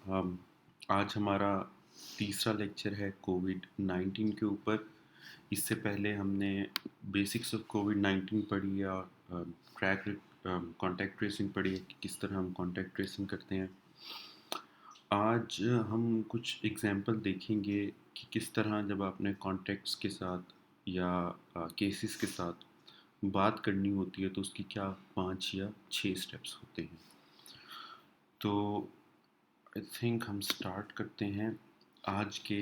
हम आज हमारा तीसरा लेक्चर है कोविड-19 के ऊपर। इससे पहले हमने बेसिक्स ऑफ कोविड-19 पढ़ी है और कॉन्टैक्ट ट्रेसिंग पढ़ी है कि किस तरह हम कॉन्टैक्ट ट्रेसिंग करते हैं। आज हम कुछ एग्जांपल देखेंगे कि किस तरह जब आपने कॉन्टैक्ट्स के साथ या केसेस के साथ बात करनी होती है तो उसकी क्या 5 या 6 स्टेप्स होते हैं। तो आई थिंक हम स्टार्ट करते हैं आज के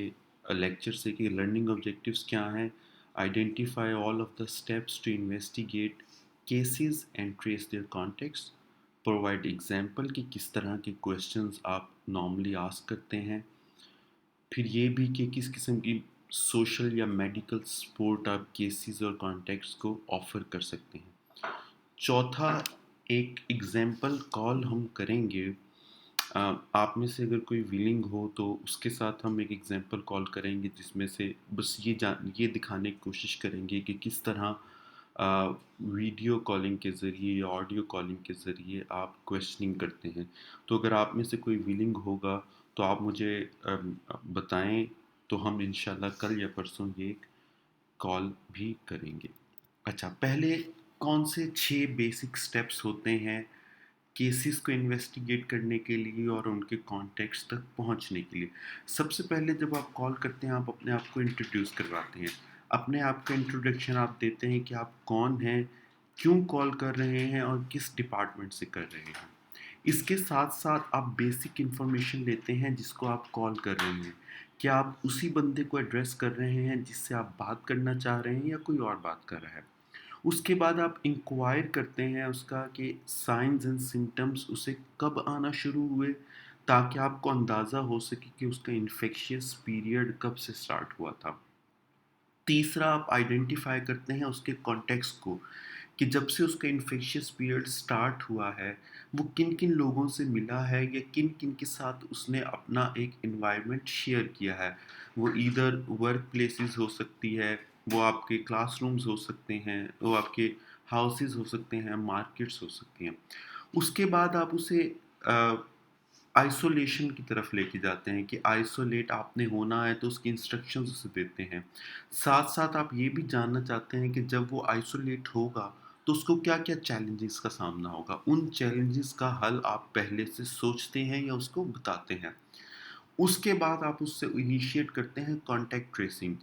लेक्चर से कि लर्निंग ऑब्जेक्टिव्स क्या हैं। Identify all of the steps to investigate cases and trace their context. Provide example कि किस तरह के क्वेश्चंस आप नॉर्मली आस्क करते हैं। फिर ये भी कि किस किस्म की सोशल या मेडिकल सपोर्ट आप केसेस और कॉन्टेक्ट्स को ऑफर कर सकते हैं। चौथा, एक एग्जांपल कॉल हम करेंगे। आप में से अगर कोई विलिंग हो तो उसके साथ हम एक एग्जांपल कॉल करेंगे जिसमें से बस ये दिखाने की कोशिश करेंगे कि किस तरह वीडियो कॉलिंग के ज़रिए या ऑडियो कॉलिंग के ज़रिए आप क्वेश्चनिंग करते हैं। तो अगर आप में से कोई विलिंग होगा तो आप मुझे बताएं, तो हम इंशाल्लाह कल या परसों ये कॉल भी करेंगे। अच्छा, पहले कौन से 6 बेसिक स्टेप्स होते हैं केसेस को इन्वेस्टिगेट करने के लिए और उनके कॉन्टेक्स्ट तक पहुंचने के लिए। सबसे पहले जब आप कॉल करते हैं आप अपने आप को इंट्रोड्यूस करवाते हैं। अपने आप का इंट्रोडक्शन आप देते हैं कि आप कौन हैं, क्यों कॉल कर रहे हैं और किस डिपार्टमेंट से कर रहे हैं। इसके साथ साथ आप बेसिक इन्फॉर्मेशन लेते हैं जिसको आप कॉल कर रहे हैं। क्या आप उसी बंदे को एड्रेस कर रहे हैं जिससे आप बात करना चाह रहे हैं या कोई और बात कर रहा है। उसके बाद आप इंक्वायर करते हैं उसका कि साइंस एंड सिम्टम्स उसे कब आना शुरू हुए, ताकि आपको अंदाज़ा हो सके कि उसका इन्फेक्शियस पीरियड कब से स्टार्ट हुआ था। तीसरा, आप आइडेंटिफाई करते हैं उसके कॉन्टेक्स्ट को कि जब से उसका इन्फेक्शियस पीरियड स्टार्ट हुआ है वो किन किन लोगों से मिला है या किन किन के साथ उसने अपना एक इन्वायरमेंट शेयर किया है। वो इधर वर्क प्लेसेस हो सकती है, वो आपके क्लासरूम्स हो सकते हैं, वो आपके हाउसेस हो सकते हैं, मार्केट्स हो सकती हैं। उसके बाद आप उसे आइसोलेशन की तरफ लेके जाते हैं कि आइसोलेट आपने होना है तो उसकी इंस्ट्रक्शंस उसे देते हैं। साथ साथ आप ये भी जानना चाहते हैं कि जब वो आइसोलेट होगा तो उसको क्या क्या चैलेंजेस का सामना होगा। उन चैलेंजेस का हल आप पहले से सोचते हैं या उसको बताते हैं। उसके बाद आप उससे इनिशिएट करते हैं कॉन्टैक्ट ट्रेसिंग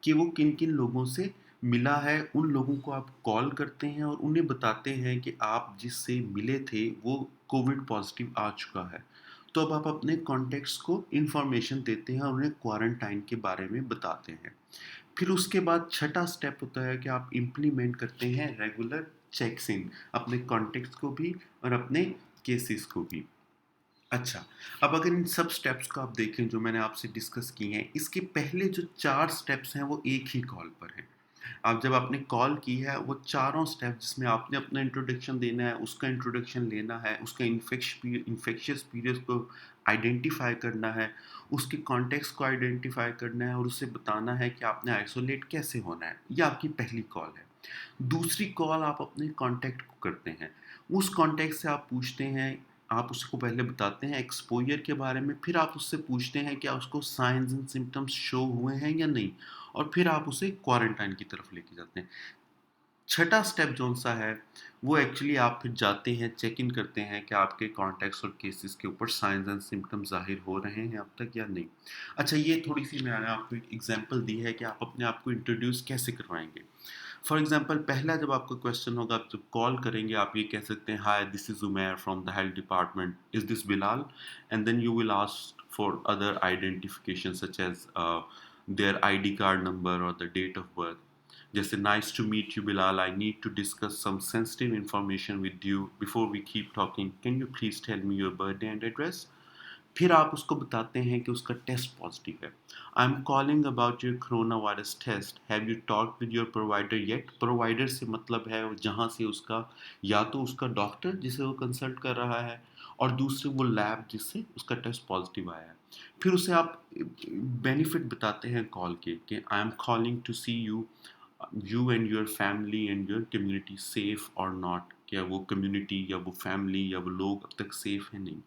कि वो किन किन लोगों से मिला है। उन लोगों को आप कॉल करते हैं और उन्हें बताते हैं कि आप जिससे मिले थे वो कोविड पॉजिटिव आ चुका है। तो अब आप अपने कॉन्टेक्ट्स को इन्फॉर्मेशन देते हैं और उन्हें क्वारंटाइन के बारे में बताते हैं। फिर उसके बाद छठा स्टेप होता है कि आप इम्प्लीमेंट करते हैं रेगुलर चेक्स इन, अपने कॉन्टेक्ट्स को भी और अपने केसेस को भी। अच्छा, अब अगर इन सब स्टेप्स को आप देखें जो मैंने आपसे डिस्कस किए हैं, इसके पहले जो 4 स्टेप्स हैं वो एक ही कॉल पर हैं। आप जब आपने कॉल की है वो चारों स्टेप जिसमें आपने अपना इंट्रोडक्शन देना है, उसका इंट्रोडक्शन लेना है, उसका इन्फेक्शियस पीरियड को आइडेंटिफाई करना है, उसके कॉन्टेक्स्ट को आइडेंटिफाई करना है और उसे बताना है कि आपने आइसोलेट कैसे होना है। ये आपकी पहली कॉल है। दूसरी कॉल आप अपने कॉन्टैक्ट को करते हैं। उस कॉन्टैक्ट से आप पूछते हैं, आप उसको पहले बताते हैं एक्सपोज़र के बारे में, फिर आप उससे पूछते हैं क्या उसको साइन्स एंड सिम्पटम्स शो हुए हैं या नहीं, और फिर आप उसे क्वारंटाइन की तरफ लेके जाते हैं। छठा स्टेप जौन-सा है, वो एक्चुअली आप फिर जाते हैं, चेक इन करते हैं कि आपके कॉन्टैक्ट्स और केसेज़ के ऊपर साइन्स एंड सिम्पटम्स ज़ाहिर हो रहे हैं अब तक या नहीं। अच्छा, ये थोड़ी-सी मैंने आपको एक एग्ज़ाम्पल दी है कि आप अपने आप को इंट्रोड्यूस कैसे करवाएँगे। फॉर एग्जाम्पल, पहला जब आपका क्वेश्चन होगा, आप जब कॉल करेंगे आप ये कह सकते हैं, hi this is Umer from the health department, is this Bilal, and then you will ask for other identification such as their ID card number और द डेट ऑफ बर्थ। जैसे, nice to meet you Bilal, I need to discuss some sensitive information with you before we keep talking, can you please tell me your birthday and address. फिर आप उसको बताते हैं कि उसका test positive है। I am calling about your coronavirus test, have you talk with your provider yet. Provider से मतलब है जहाँ से उसका, या तो उसका डॉक्टर जिसे वो कंसल्ट कर रहा है, और दूसरे वो लैब जिससे उसका टेस्ट पॉजिटिव आया है। फिर उसे आप बेनिफिट बताते हैं कॉल के कि I am calling to see you, you and your family and your community safe और नॉट। क्या वो कम्युनिटी या वो फैमिली या वो लोग अब तक सेफ है नहीं।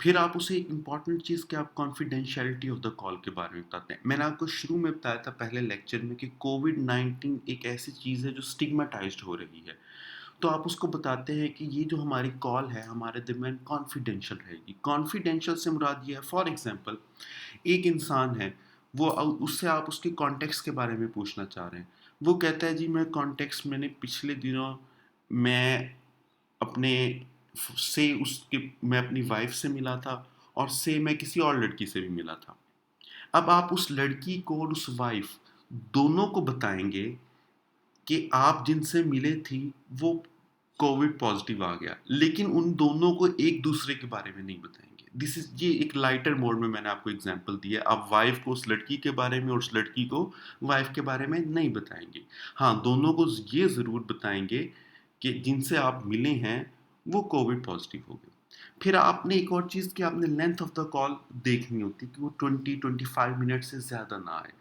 फिर आप उसे एक इम्पॉर्टेंट चीज़ कि आप कॉन्फिडेंशियलिटी ऑफ द कॉल के बारे में बताते हैं। मैंने आपको शुरू में बताया था पहले लेक्चर में कि कोविड-19 एक ऐसी चीज़ है जो स्टिग्मेटाइज़्ड हो रही है। तो आप उसको बताते हैं कि ये जो हमारी कॉल है हमारे दरमियान कॉन्फिडेंशियल रहेगी। कॉन्फिडेंशियल से मुराद ये है, फॉर एग्ज़ाम्पल एक इंसान है, वो उससे आप उसके कॉन्टेक्स्ट के बारे में पूछना चाह रहे हैं। वो कहता है जी मैंने पिछले दिनों मैं अपने मैं अपनी वाइफ़ से मिला था और मैं किसी और लड़की से भी मिला था। अब आप उस लड़की को और उस वाइफ़ दोनों को बताएँगे कि आप जिनसे मिले थी वो कोविड पॉज़िटिव आ गया, लेकिन उन दोनों को एक-दूसरे के बारे में नहीं बताएँगे। ये एक लाइटर मोड में मैंने आपको एग्ज़ाम्पल दिया है। आप वाइफ़ को उस लड़की के बारे में और उस लड़की को वाइफ़ के बारे में नहीं बताएँगे। हाँ, दोनों को ये ज़रूर बताएँगे कि जिनसे आप मिले हैं, वो कोविड पॉज़िटिव हो गए। फिर आपने एक और चीज़ कि आपने लेंथ ऑफ़ द कॉल देखनी होती है कि वो 20-25 मिनट से ज़्यादा ना आए।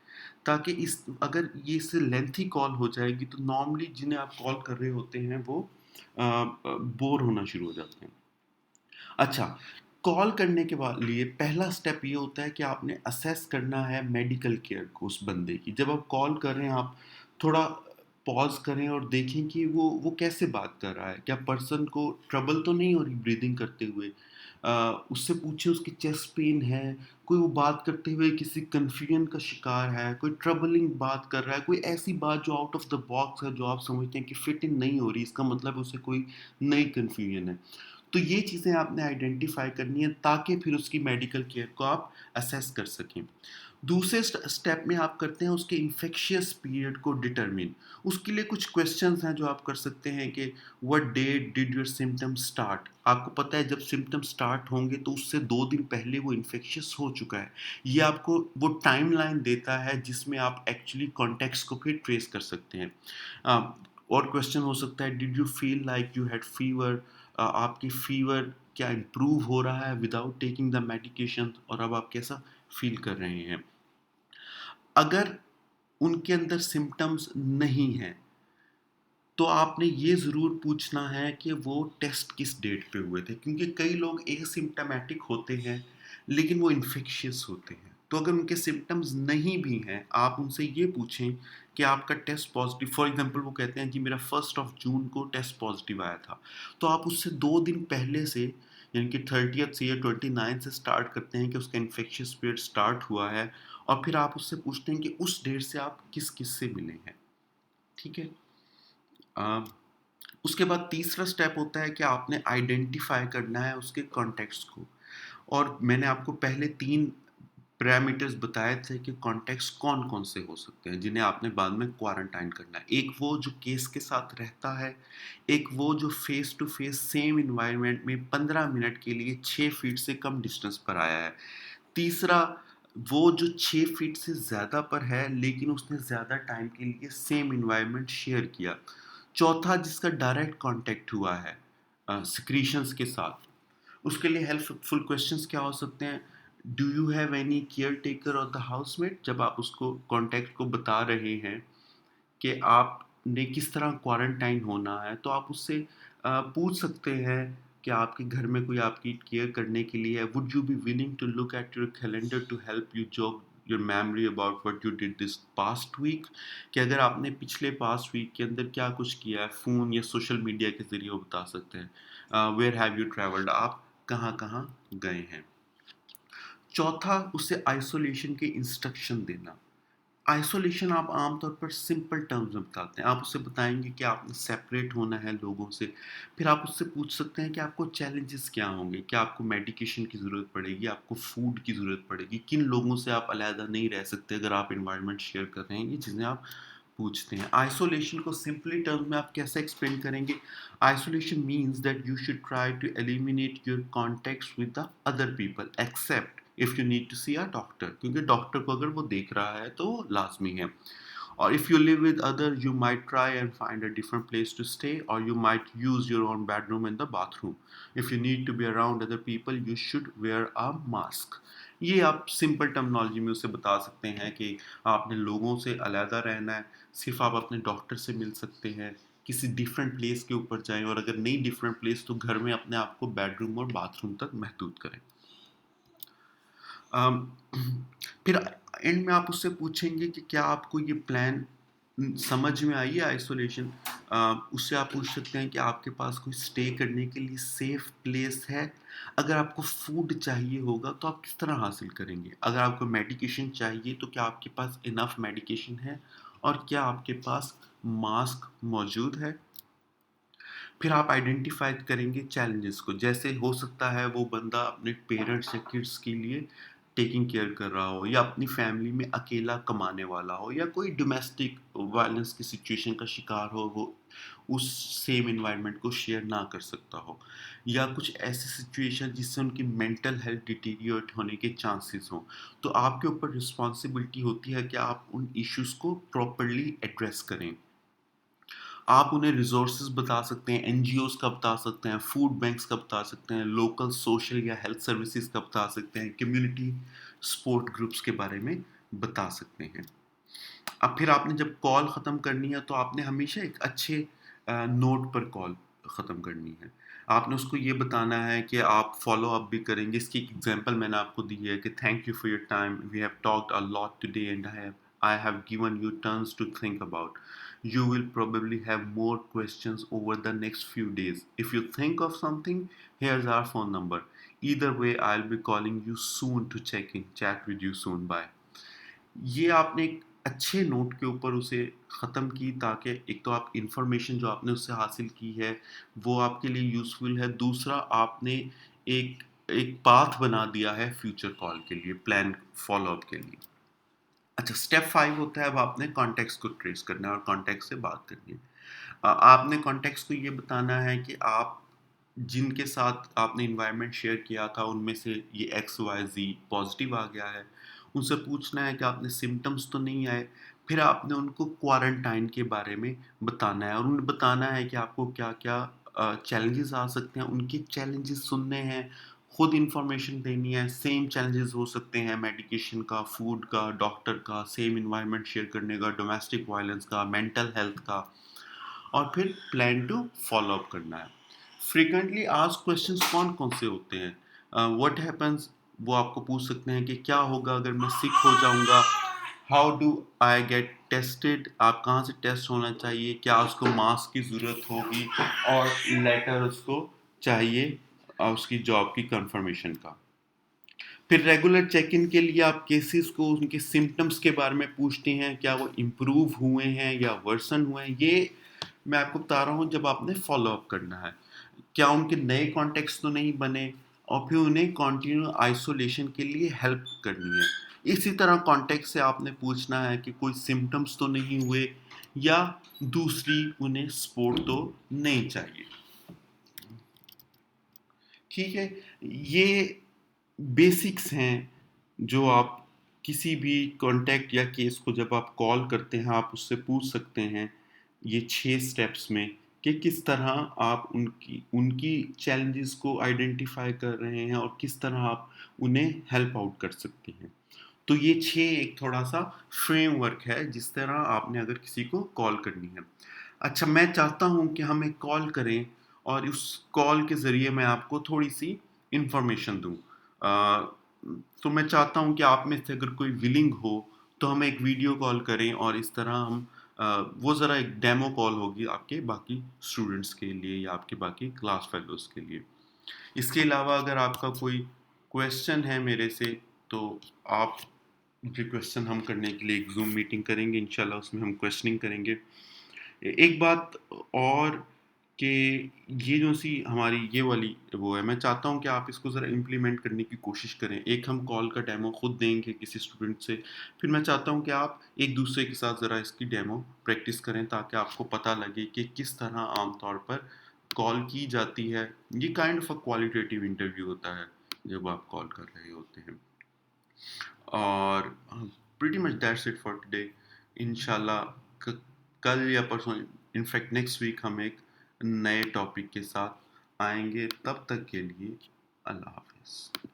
ताकि इस अगर ये इससे लेंथी कॉल हो जाएगी तो नॉर्मली जिन्हें आप कॉल कर रहे होते हैं वो बोर होना शुरू हो जाते हैं। अच्छा, कॉल करने के बाद लिए पहला स्टेप ये होता है कि आपने असेस करना है मेडिकल केयर को उस बंदे की। जब आप कॉल कर रहे हैं आप थोड़ा पॉज़ करें और देखें कि वो कैसे बात कर रहा है। क्या पर्सन को ट्रबल तो नहीं हो रही ब्रीदिंग करते हुए? उससे पूछें उसकी चेस्ट पेन है, कोई वो बात करते हुए किसी कन्फ्यूजन का शिकार है, कोई ट्रबलिंग बात कर रहा है, कोई ऐसी बात जो आउट ऑफ द बॉक्स है जो आप समझते हैं कि फिट इन नहीं हो रही, इसका मतलब उसे कोई नई कन्फ्यूजन है। तो ये चीज़ें आपने आइडेंटिफ़ाई करनी है ताकि फिर उसकी मेडिकल केयर को आप असेस कर सकें। दूसरे स्टेप में आप करते हैं उसके इन्फेक्शियस पीरियड को डिटरमिन। उसके लिए कुछ क्वेश्चंस हैं जो आप कर सकते हैं कि what date did your symptoms start? आपको पता है जब सिम्पटम्स स्टार्ट होंगे तो उससे 2 दिन पहले वो इन्फेक्शियस हो चुका है। ये आपको वो टाइमलाइन देता है जिसमें आप एक्चुअली कॉन्टेक्स्ट को फिर ट्रेस कर सकते हैं। अ, और क्वेश्चन हो सकता है did you feel like you had fever? आपकी फीवर क्या इम्प्रूव हो रहा है विदाउट टेकिंग द मेडिकेशन और अब आप कैसा फील कर रहे हैं? अगर उनके अंदर सिम्पटम्स नहीं हैं, तो आपने ये ज़रूर पूछना है कि वो टेस्ट किस डेट पे हुए थे क्योंकि कई लोग एसिम्प्टोमेटिक होते हैं, लेकिन वो इन्फेक्शियस होते हैं। तो अगर उनके सिम्पटम्स नहीं भी हैं, आप उनसे ये पूछें कि आपका टेस्ट पॉज़िटिव फॉर एग्ज़ाम्पल वो कहते हैं जी मेरा 1st ऑफ जून को टेस्ट पॉज़िटिव आया था। तो आप उससे 2 दिन पहले से यानी कि 30th से या 29 से स्टार्ट करते हैं कि उसका इन्फेक्शियस पीरियड स्टार्ट हुआ है और फिर आप उससे पूछते हैं कि उस डेट से आप किस-किस से मिले हैं। ठीक है? अ, उसके बाद तीसरा स्टेप होता है कि आपने आइडेंटिफ़ाई करना है उसके कॉन्टेक्स्ट को और मैंने आपको पहले 3 पैरामीटर्स बताए थे कि कॉन्टेक्स्ट कौन-कौन से हो सकते हैं, जिन्हें आपने बाद में क्वारंटाइन करना है। एक वो जो केस के साथ रहता है, एक वो जो face to face same environment में 15 मिनट के लिए 6 फीट से कम डिस्टेंस पर आया है। तीसरा वो जो 6 फीट से ज़्यादा पर है लेकिन उसने ज़्यादा टाइम के लिए सेम एनवायरनमेंट शेयर किया। चौथा जिसका डायरेक्ट कॉन्टैक्ट हुआ है सिक्रीशंस के साथ। उसके लिए हेल्पफुल क्वेश्चंस क्या हो सकते हैं? Do you have any caretaker और द हाउसमेट? जब आप उसको कॉन्टैक्ट को बता रहे हैं कि आपने किस तरह क्वारंटाइन होना है, तो आप उससे पूछ सकते हैं कि आपके घर में कोई आपकी केयर करने के लिए है। Would you be willing to look at your calendar to help you jog your memory about what you did this past week? कि अगर आपने पिछले पास्ट वीक के अंदर क्या कुछ किया है, फ़ोन या सोशल मीडिया के ज़रिए वो बता सकते हैं। Where have you travelled? आप कहाँ-कहाँ गए हैं? चौथा, उसे आइसोलेशन के इंस्ट्रक्शन देना। आइसोलेशन आप आमतौर पर सिंपल टर्म्स में बताते हैं। आप उससे बताएँगे कि आपने सेपरेट होना है लोगों से। फिर आप उससे पूछ सकते हैं कि आपको चैलेंजेस क्या होंगे? क्या आपको मेडिकेशन की ज़रूरत पड़ेगी? आपको फूड की ज़रूरत पड़ेगी? किन लोगों से आप अलहदा नहीं रह सकते अगर आप एनवायरनमेंट शेयर कर रहे हैं? ये चीज़ें आप पूछते हैं। आइसोलेशन को सिंपली टर्म्स में आप कैसे एक्सप्लेन करेंगे? Isolation means that you should try to eliminate your contacts with the other people except if you need to see a doctor, क्योंकि डॉक्टर को अगर वो देख रहा है तो वो लाजमी है। और if you live with other you might try and find a different place to stay or you might use your own bedroom and the bathroom. If you need to be around other people you should wear a mask. ये आप simple terminology में उसे बता सकते हैं कि आपने लोगों से अलहदा रहना है, सिर्फ आप अपने डॉक्टर से मिल सकते हैं, किसी डिफरेंट प्लेस के ऊपर जाएं, और अगर नहीं डिफरेंट प्लेस तो घर में अपने आप को बेडरूम और बाथरूम तक महदूद करें। अम, फिर एंड में आप उससे पूछेंगे कि क्या आपको ये प्लान समझ में आई है आइसोलेशन। उससे आप पूछ सकते हैं कि आपके पास कोई स्टे करने के लिए सेफ प्लेस है। अगर आपको फूड चाहिए होगा तो आप किस तरह हासिल करेंगे। अगर आपको मेडिकेशन चाहिए तो क्या आपके पास इनफ मेडिकेशन है, और क्या आपके पास मास्क मौजूद है। फिर आप आइडेंटिफाई करेंगे चैलेंजेस को, जैसे हो सकता है वो बंदा अपने पेरेंट्स या किड्स के लिए टेकिंग केयर कर रहा हो, या अपनी फैमिली में अकेला कमाने वाला हो, या कोई डोमेस्टिक वायलेंस की सिचुएशन का शिकार हो, वो उस सेम इन्वायरमेंट को शेयर ना कर सकता हो, या कुछ ऐसी सिचुएशन जिससे उनकी मेंटल हेल्थ डिटीरियोरेट होने के चांसेस हो। तो आपके ऊपर रिस्पॉन्सिबिलिटी होती है कि आप उन इश्यूज को प्रॉपरली एड्रेस करें। आप उन्हें रिसोर्सेज बता सकते हैं, एनजीओज का बता सकते हैं, फूड बैंक्स का बता सकते हैं, लोकल सोशल या हेल्थ सर्विसेज का बता सकते हैं, कम्युनिटी सपोर्ट ग्रुप्स के बारे में बता सकते हैं। अब फिर आपने जब कॉल ख़त्म करनी है तो आपने हमेशा एक अच्छे नोट पर कॉल ख़त्म करनी है। आपने उसको ये बताना है कि आप फॉलो अप भी करेंगे। इसकी एक एग्जांपल मैंने आपको दी है कि thank you for your time, we have talked a lot today and I have given you turns to think about. You will probably have more questions over the next few days. If you think of something, here's our phone number. Either way, I'll be calling you soon to check in. Chat with you soon. Bye. ये आपने एक अच्छे note के ऊपर उसे ख़त्म की, ताकि एक तो आप इंफॉर्मेशन जो आपने उससे हासिल की है वो आपके लिए यूज़फुल है। दूसरा, आपने एक एक पाथ बना दिया है फ्यूचर कॉल के लिए, प्लान फॉलो अप के लिए। अच्छा, स्टेप 5 होता है, अब आपने कॉन्टेक्स्ट को ट्रेस करना है और कॉन्टेक्स्ट से बात करनी है। आपने कॉन्टेक्स्ट को ये बताना है कि आप जिनके साथ आपने एनवायरनमेंट शेयर किया था उनमें से ये एक्स वाई जी पॉजिटिव आ गया है। उनसे पूछना है कि आपने सिम्टम्स तो नहीं आए। फिर आपने उनको क्वारंटाइन के बारे में बताना है, और उन्हें बताना है कि आपको क्या क्या चैलेंजेस आ सकते हैं, उनके चैलेंजेस सुनने हैं, खुद इंफॉर्मेशन देनी है। सेम चैलेंजेस हो सकते हैं मेडिकेशन का, फूड का, डॉक्टर का, सेम इन्वायरमेंट शेयर करने का, डोमेस्टिक वायलेंस का, मेंटल हेल्थ का, और फिर प्लान टू फॉलो अप करना है। फ्रीक्वेंटली आस्क्ड क्वेश्चंस कौन कौन से होते हैं। व्हाट हैपन्स, वो आपको पूछ सकते हैं कि क्या होगा अगर मैं सिक हो जाऊंगा। How do I get tested, आप कहाँ से टेस्ट होना चाहिए, क्या उसको मास्क की ज़रूरत होगी, और लेटर उसको चाहिए उसकी जॉब की कंफर्मेशन का। फिर रेगुलर चेक इन के लिए आप केसेस को, उनके सिम्टम्स के बारे में पूछते हैं, क्या वो इम्प्रूव हुए हैं या वर्सन हुए हैं। ये मैं आपको बता रहा हूँ जब आपने फॉलो अप करना है, क्या उनके नए कॉन्टेक्ट्स तो नहीं बने, और फिर उन्हें कंटिन्यू आइसोलेशन के लिए हेल्प करनी है। इसी तरह कॉन्टेक्ट से आपने पूछना है कि कोई सिम्टम्स तो नहीं हुए, या दूसरी उन्हें सपोर्ट तो नहीं चाहिए। ठीक है, ये बेसिक्स हैं जो आप किसी भी कॉन्टैक्ट या केस को जब आप कॉल करते हैं आप उससे पूछ सकते हैं, ये 6 स्टेप्स में, कि किस तरह आप उनकी उनकी चैलेंजेस को आइडेंटिफाई कर रहे हैं और किस तरह आप उन्हें हेल्प आउट कर सकते हैं। तो ये 6 एक थोड़ा-सा फ्रेमवर्क है जिस तरह आपने अगर किसी को कॉल करनी है। अच्छा, मैं चाहता हूँ कि हम एक कॉल करें और उस कॉल के ज़रिए मैं आपको थोड़ी-सी इन्फॉर्मेशन दूँ। तो मैं चाहता हूँ कि आप में से अगर कोई विलिंग हो तो हम एक वीडियो कॉल करें, और इस तरह हम वो ज़रा एक डेमो कॉल होगी आपके बाकी स्टूडेंट्स के लिए या आपके बाकी क्लास फेलोज़ के लिए। इसके अलावा अगर आपका कोई क्वेश्चन है मेरे से, तो आप मुझे क्वेश्चन, हम करने के लिए एक ज़ूम मीटिंग करेंगे इंशाल्लाह, उसमें हम क्वेश्चनिंग करेंगे। एक बात और, कि ये जो सी हमारी ये वाली वो है, मैं चाहता हूँ कि आप इसको ज़रा इम्प्लीमेंट करने की कोशिश करें। एक हम कॉल का डेमो खुद देंगे किसी स्टूडेंट से, फिर मैं चाहता हूँ कि आप एक दूसरे के साथ ज़रा इसकी डेमो प्रैक्टिस करें, ताकि आपको पता लगे कि किस तरह आमतौर पर कॉल की जाती है। ये kind of a qualitative interview होता है जब आप कॉल कर रहे होते हैं। और pretty much that's it for today. इंशाल्लाह कल या परसों, इनफैक्ट नेक्स्ट वीक, हम एक नए टॉपिक के साथ आएंगे। तब तक के लिए अल्लाह हाफिज़।